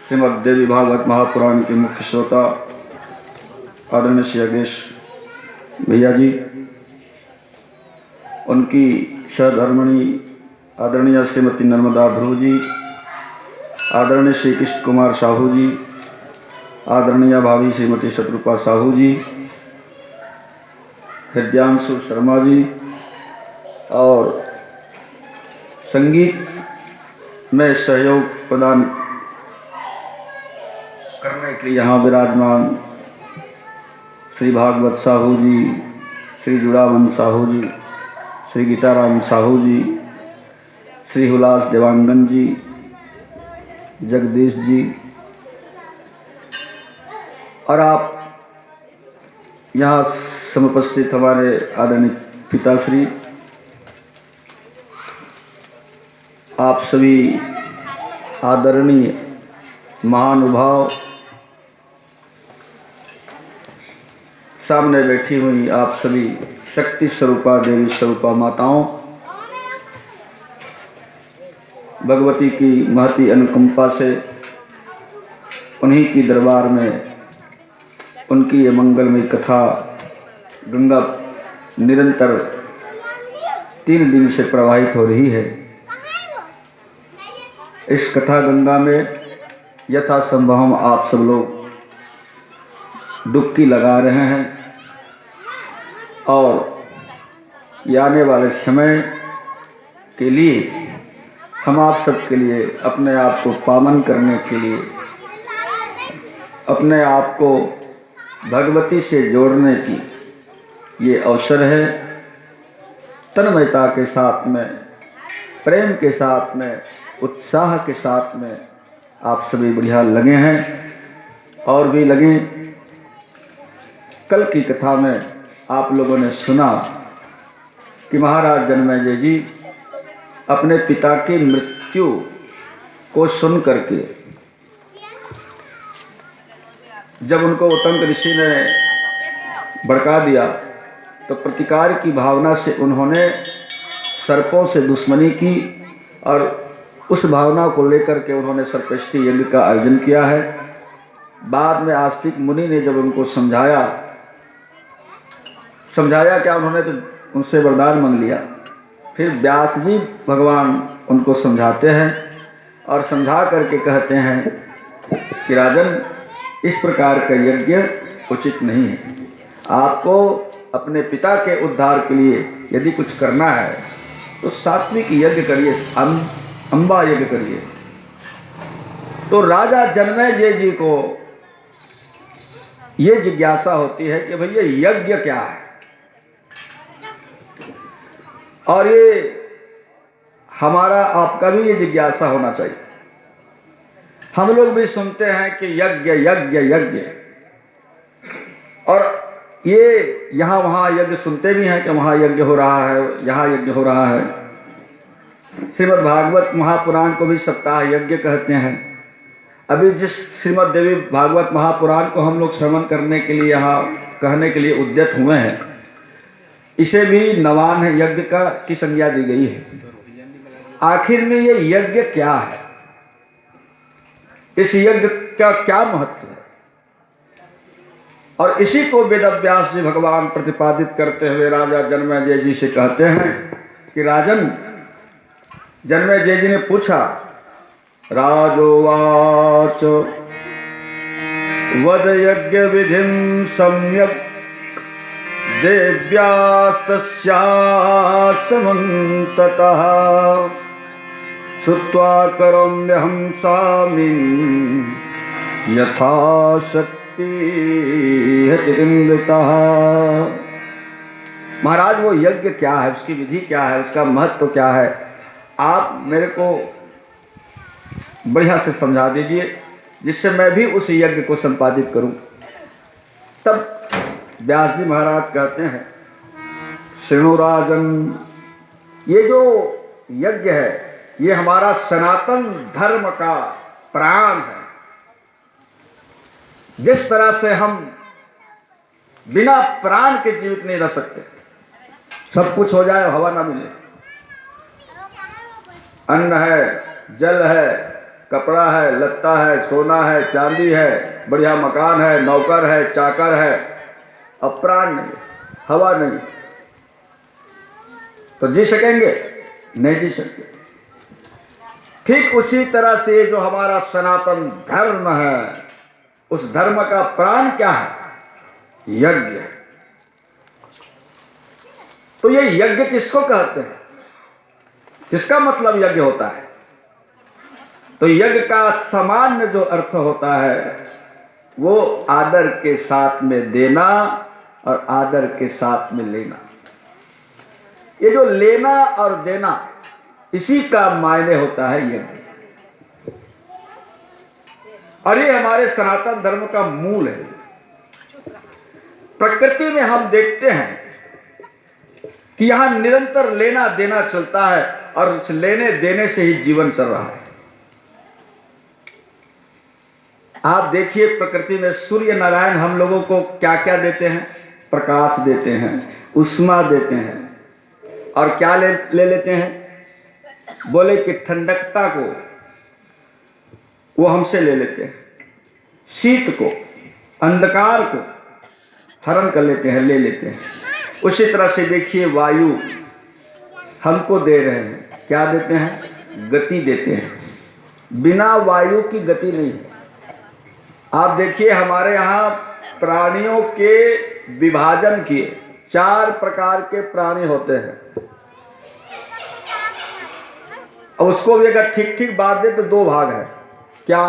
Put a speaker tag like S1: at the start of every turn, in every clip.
S1: श्रीमद् देवी भागवत महापुराण के मुख्य श्रोता आदरणीय श्री योगेश भैया जी, उनकी सहधर्मिणी आदरणीय श्रीमती नर्मदा ध्रुव जी, आदरणीय श्री कृष्ण कुमार साहू जी, आदरणीय भाभी श्रीमती शत्रुपा साहू जी, हृदयांशु शर्मा जी और संगीत में सहयोग प्रदान करने के लिए यहाँ विराजमान श्री भागवत साहू जी, श्री जुड़ावन साहू जी, श्री गीताराम साहू जी, श्री हुलास देवांगन जी, जगदीश जी और आप यहाँ समुपस्थित हमारे आदरणीय पिताश्री, आप सभी आदरणीय महानुभाव, सामने बैठी हुई आप सभी शक्ति स्वरूपा देवी स्वरूपा माताओं, भगवती की महती अनुकंपा से उन्हीं की दरबार में उनकी ये मंगलमयी कथा गंगा निरंतर 3 दिन से प्रवाहित हो रही है। इस कथा गंगा में यथासंभव हम आप सब लोग डुबकी लगा रहे हैं और ये आने वाले समय के लिए हम आप सब के लिए अपने आप को पावन करने के लिए, अपने आप को भगवती से जोड़ने की ये अवसर है। तन्मयता के साथ में, प्रेम के साथ में, उत्साह के साथ में आप सभी बढ़िया लगे हैं और भी लगे। कल की कथा में आप लोगों ने सुना कि महाराज जन्मेजय जी अपने पिता की मृत्यु को सुन करके जब उनको उत्तंक ऋषि ने भड़का दिया तो प्रतिकार की भावना से उन्होंने सर्पों से दुश्मनी की और उस भावना को लेकर के उन्होंने सर्पेष्टि यज्ञ का आयोजन किया है। बाद में आस्तिक मुनि ने जब उनको समझाया क्या, उन्होंने तो उनसे वरदान मांग लिया। फिर व्यास जी भगवान उनको समझाते हैं और समझा करके कहते हैं कि राजन, इस प्रकार का यज्ञ उचित नहीं है। आपको अपने पिता के उद्धार के लिए यदि कुछ करना है तो सात्विक यज्ञ करिए, अम्बा यज्ञ करिए। तो राजा जन्मेजय जी को ये जिज्ञासा होती है कि भैया यज्ञ क्या है, और ये हमारा आपका भी ये जिज्ञासा होना चाहिए। हम लोग भी सुनते हैं कि यज्ञ यज्ञ यज्ञ, और ये यहाँ वहाँ यज्ञ सुनते भी हैं कि वहाँ यज्ञ हो रहा है, यहाँ यज्ञ हो रहा है। श्रीमद् भागवत महापुराण को भी सप्ताह यज्ञ कहते हैं। अभी जिस श्रीमद् देवी भागवत महापुराण को हम लोग श्रवण करने के लिए यहाँ कहने के लिए उद्यत हुए हैं, इसे भी नवान यज्ञ की संज्ञा दी गई है। आखिर में ये यज्ञ क्या है, इस यज्ञ का क्या महत्व है, और इसी को वेदव्यास जी भगवान प्रतिपादित करते हुए राजा जन्मेजय जी से कहते हैं कि राजन, जन्मेजय जी ने पूछा, राजोवाच वद यज्ञ विधिं सम्यक् देव्यास्तस्यासमन्ततः श्रुत्वा करोम्यहं स्वामिन् यथाशक्ति हतिरिन्द्रितः। महाराज, वो यज्ञ क्या है, उसकी विधि क्या है, उसका महत्व क्या है, आप मेरे को बढ़िया से समझा दीजिए जिससे मैं भी उस यज्ञ को संपादित करूं। तब व्यास जी महाराज कहते हैं, श्रृणु राजन, ये जो यज्ञ है ये हमारा सनातन धर्म का प्राण है। जिस तरह से हम बिना प्राण के जीवित नहीं रह सकते, सब कुछ हो जाए हवा ना मिले, अन्न है, जल है, कपड़ा है, लत्ता है, सोना है, चांदी है, बढ़िया मकान है, नौकर है, चाकर है, अब प्राण नहीं, हवा नहीं, तो जी सकेंगे? नहीं जी सकते। ठीक उसी तरह से जो हमारा सनातन धर्म है, उस धर्म का प्राण क्या है? यज्ञ। तो ये यज्ञ किसको कहते हैं? किसका मतलब यज्ञ होता है? तो यज्ञ का सामान्य जो अर्थ होता है वो आदर के साथ में देना और आदर के साथ में लेना। ये जो लेना और देना, इसी का मायने होता है यज्ञ। और ये हमारे सनातन धर्म का मूल है। प्रकृति में हम देखते हैं कि यहां निरंतर लेना देना चलता है और उस लेने देने से ही जीवन चल रहा है। आप देखिए प्रकृति में सूर्य नारायण हम लोगों को क्या क्या देते हैं? प्रकाश देते हैं, उष्मा देते हैं, और क्या ले लेते हैं? बोले कि ठंडकता को वो हमसे ले लेते हैं, शीत को, अंधकार को हरण कर लेते हैं, ले लेते हैं। उसी तरह से देखिए वायु हमको दे रहे हैं, क्या देते हैं? गति देते हैं। बिना वायु की गति नहीं है। आप देखिए हमारे यहाँ प्राणियों के विभाजन किए 4 प्रकार के प्राणी होते हैं। अब उसको भी अगर ठीक ठीक बात दे तो 2 भाग है। क्या?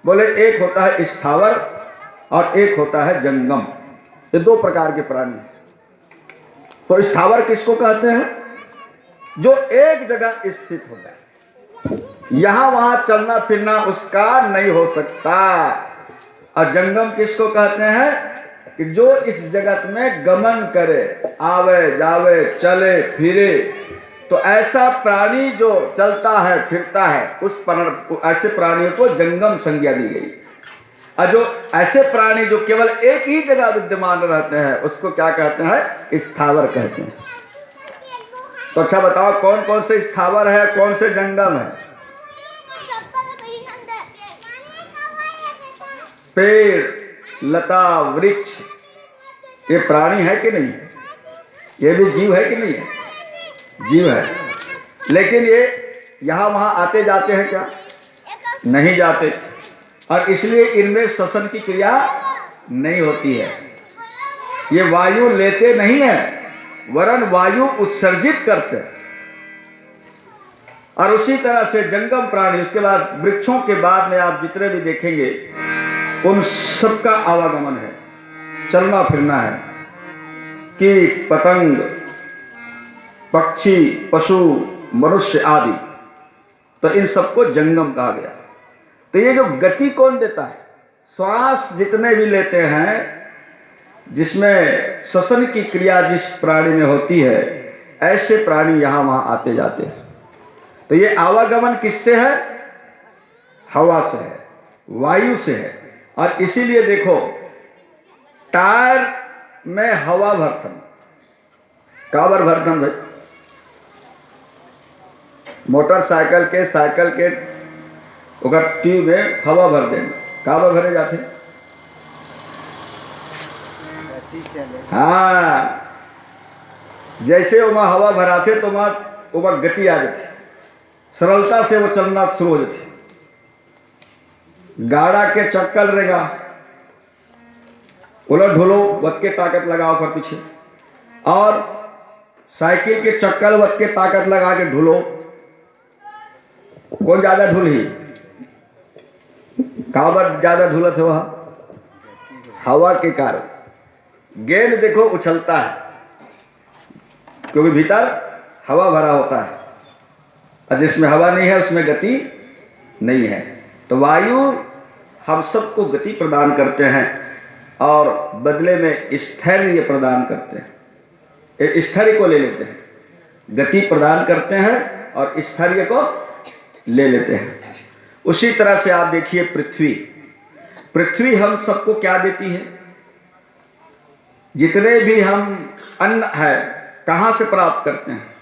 S1: बोले एक होता है स्थावर और एक होता है जंगम। ये 2 प्रकार के प्राणी। तो स्थावर किसको कहते हैं? जो एक जगह स्थित होता है, यहां वहां चलना फिरना उसका नहीं हो सकता। और जंगम किसको कहते हैं? कि जो इस जगत में गमन करे, आवे जावे, चले फिरे। तो ऐसा प्राणी जो चलता है फिरता है, ऐसे प्राणियों को जंगम संज्ञा दी गई। और जो ऐसे प्राणी जो केवल एक ही जगह विद्यमान रहते हैं, उसको क्या कहते हैं? स्थावर कहते हैं। तो अच्छा बताओ, कौन कौन से स्थावर है, कौन से जंगम है? पेड़, लता, वृक्ष, ये प्राणी है कि नहीं? ये भी जीव है कि नहीं है? जीव है। लेकिन ये यहां वहां आते जाते हैं क्या? नहीं जाते। और इसलिए इनमें श्वसन की क्रिया नहीं होती है। ये वायु लेते नहीं है, वरन वायु उत्सर्जित करते हैं। और उसी तरह से जंगम प्राणी, उसके बाद वृक्षों के बाद में आप जितने भी देखेंगे उन सबका आवागमन है, चलना फिरना है। कीट पतंग, पक्षी, पशु, मनुष्य आदि, तो इन सबको जंगम कहा गया। तो ये जो गति कौन देता है? श्वास जितने भी लेते हैं, जिसमें श्वसन की क्रिया जिस प्राणी में होती है, ऐसे प्राणी यहां वहां आते जाते हैं। तो ये आवागमन किससे है? हवा से है, वायु से है। और इसीलिए देखो टायर में हवा भरथन, काबर भरथन भाई, मोटरसाइकिल के, साइकिल के अगर ट्यूब में हवा भर देना, काबर भरे जाते? हाँ, जैसे वहाँ हवा भराते तो वहाँ गति आ जाती, सरलता से वो चलना शुरू हो जाती। गाड़ा के चक्कर रहेगा, उलट ढुलो वत के ताकत लगाओ कर पीछे, और साइकिल के चक्कर वत के ताकत लगा के ढुलो, कौन ज्यादा ढुली? काबर ज्यादा ढुलत है? वह हवा के कारण। गेंद देखो उछलता है क्योंकि भीतर हवा भरा होता है, और जिसमें हवा नहीं है उसमें गति नहीं है। तो वायु हम सबको गति प्रदान करते हैं और बदले में स्थैर्य प्रदान करते हैं। स्थैर्य को ले लेते हैं, गति प्रदान करते हैं और स्थैर्य को ले लेते हैं। उसी तरह से आप देखिए पृथ्वी हम सबको क्या देती है? जितने भी हम अन्न है कहां से प्राप्त करते हैं?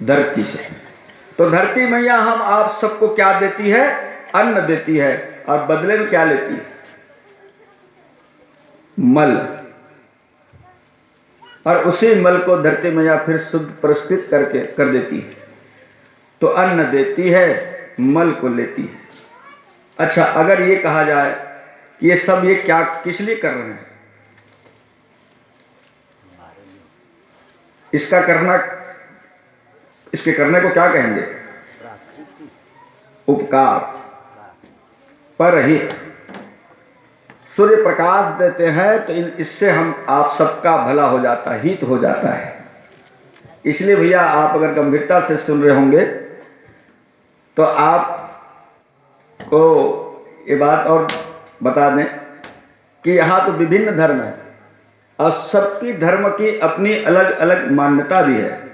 S1: धरती से। तो धरती मैया हम आप सबको क्या देती है? अन्न देती है, और बदले में क्या लेती है? मल। और उसी मल को धरती मैया फिर शुद्ध परिष्कृत करके कर देती है। तो अन्न देती है, मल को लेती है। अच्छा, अगर ये कहा जाए कि ये सब ये क्या किस लिए कर रहे हैं, इसका करना, इसके करने को क्या कहेंगे? उपकार, परहित। सूर्य प्रकाश देते हैं तो इससे हम आप सबका भला हो जाता है, हित हो जाता है। इसलिए भैया आप अगर गंभीरता से सुन रहे होंगे तो आपको ये बात और बता दें कि यहाँ तो विभिन्न धर्म है और सबकी धर्म की अपनी अलग अलग मान्यता भी है।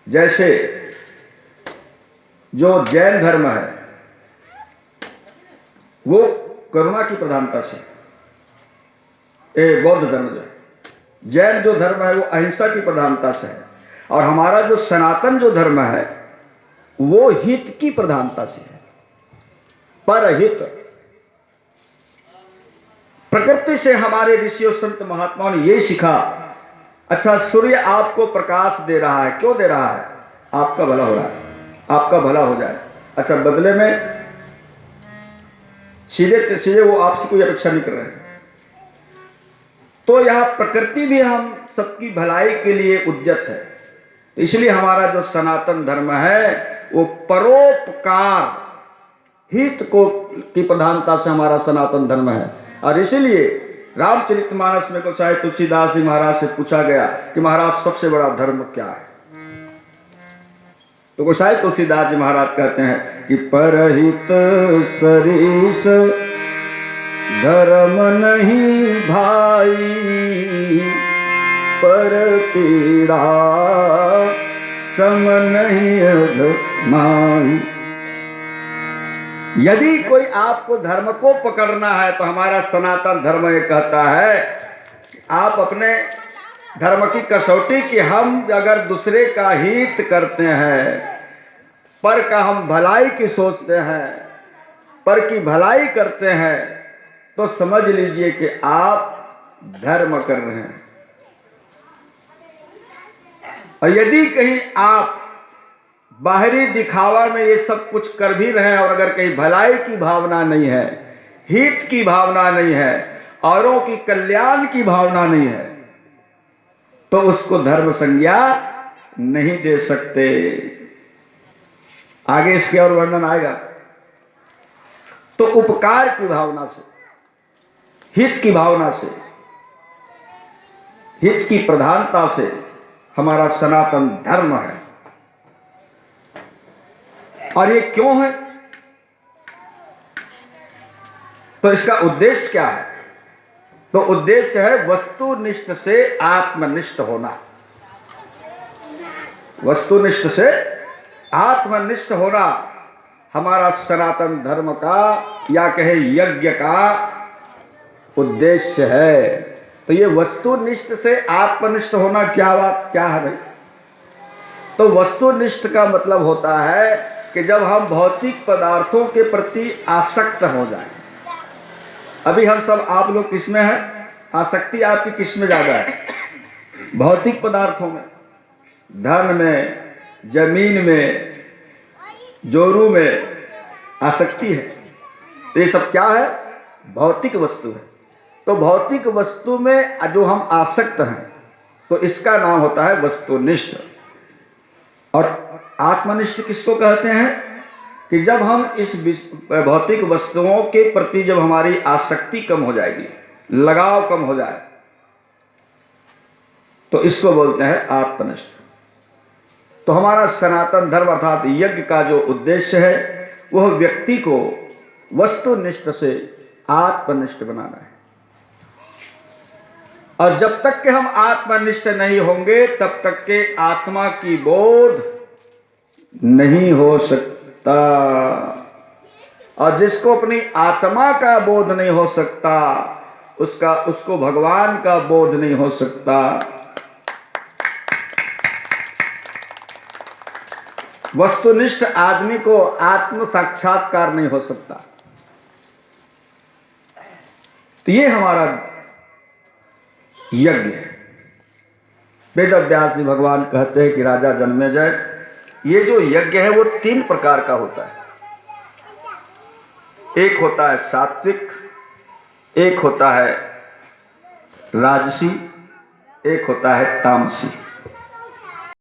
S1: जैसे जो जैन धर्म है वो करुणा की प्रधानता से, बौद्ध धर्म जो है, जैन जो धर्म है वो अहिंसा की प्रधानता से है, और हमारा जो सनातन जो धर्म है वो हित की प्रधानता से है, परहित। प्रकृति से हमारे ऋषियों संत महात्माओं ने ये सीखा। अच्छा, सूर्य आपको प्रकाश दे रहा है, क्यों दे रहा है? आपका भला हो रहा है, आपका भला हो जाए। अच्छा, बदले में सीधे सीधे वो आपसे कोई अपेक्षा नहीं कर रहे हैं। तो यह प्रकृति भी हम सबकी भलाई के लिए उद्यत है। तो इसलिए हमारा जो सनातन धर्म है वो परोपकार, हित को की प्रधानता से हमारा सनातन धर्म है। और इसीलिए रामचरितमानस में गोसाई तुलसीदास जी महाराज से पूछा गया कि महाराज सबसे बड़ा धर्म क्या है? तो गोसाई तुलसीदास जी महाराज कहते हैं कि परहित सरिस धर्म नहीं भाई, पर पीड़ा सम नहीं माई। यदि कोई आपको धर्म को पकड़ना है तो हमारा सनातन धर्म ये कहता है कि आप अपने धर्म की कसौटी कि हम अगर दूसरे का हित करते हैं, पर का हम भलाई की सोचते हैं, पर की भलाई करते हैं, तो समझ लीजिए कि आप धर्म कर रहे हैं। और यदि कहीं आप बाहरी दिखावा में ये सब कुछ कर भी रहे हैं और अगर कहीं भलाई की भावना नहीं है, हित की भावना नहीं है, औरों की कल्याण की भावना नहीं है, तो उसको धर्म संज्ञा नहीं दे सकते। आगे इसके और वर्णन आएगा। तो उपकार की भावना से, हित की भावना से, हित की प्रधानता से हमारा सनातन धर्म है। और ये क्यों है? तो इसका उद्देश्य क्या है? तो उद्देश्य है वस्तुनिष्ठ से आत्मनिष्ठ होना। वस्तुनिष्ठ से आत्मनिष्ठ होना हमारा सनातन धर्म का या कहे यज्ञ का उद्देश्य है। तो ये वस्तुनिष्ठ से आत्मनिष्ठ होना क्या बात क्या है भाई? तो वस्तुनिष्ठ का मतलब होता है कि जब हम भौतिक पदार्थों के प्रति आसक्त हो जाएं। अभी हम सब आप लोग किस में हैं? आसक्ति आपकी किस में ज्यादा है? भौतिक पदार्थों में, धन में, जमीन में, जोरू में आसक्ति है। तो ये सब क्या है? भौतिक वस्तु है। तो भौतिक वस्तु में जो हम आसक्त हैं तो इसका नाम होता है वस्तुनिष्ठ। और आत्मनिष्ठ किसको कहते हैं? कि जब हम इस भौतिक वस्तुओं के प्रति जब हमारी आसक्ति कम हो जाएगी, लगाव कम हो जाए, तो इसको बोलते हैं आत्मनिष्ठ। तो हमारा सनातन धर्म अर्थात यज्ञ का जो उद्देश्य है वह व्यक्ति को वस्तुनिष्ठ से आत्मनिष्ठ बनाना है। और जब तक के हम आत्मनिष्ठ नहीं होंगे तब तक के आत्मा की बोध नहीं हो सकता। और जिसको अपनी आत्मा का बोध नहीं हो सकता उसको भगवान का बोध नहीं हो सकता। वस्तुनिष्ठ आदमी को आत्म साक्षात्कार नहीं हो सकता। तो ये हमारा यज्ञ है। वेद व्यास जी भगवान कहते हैं कि राजा जन्मेजय, ये जो यज्ञ है वो 3 प्रकार का होता है। एक होता है सात्विक, एक होता है राजसी, एक होता है तामसी।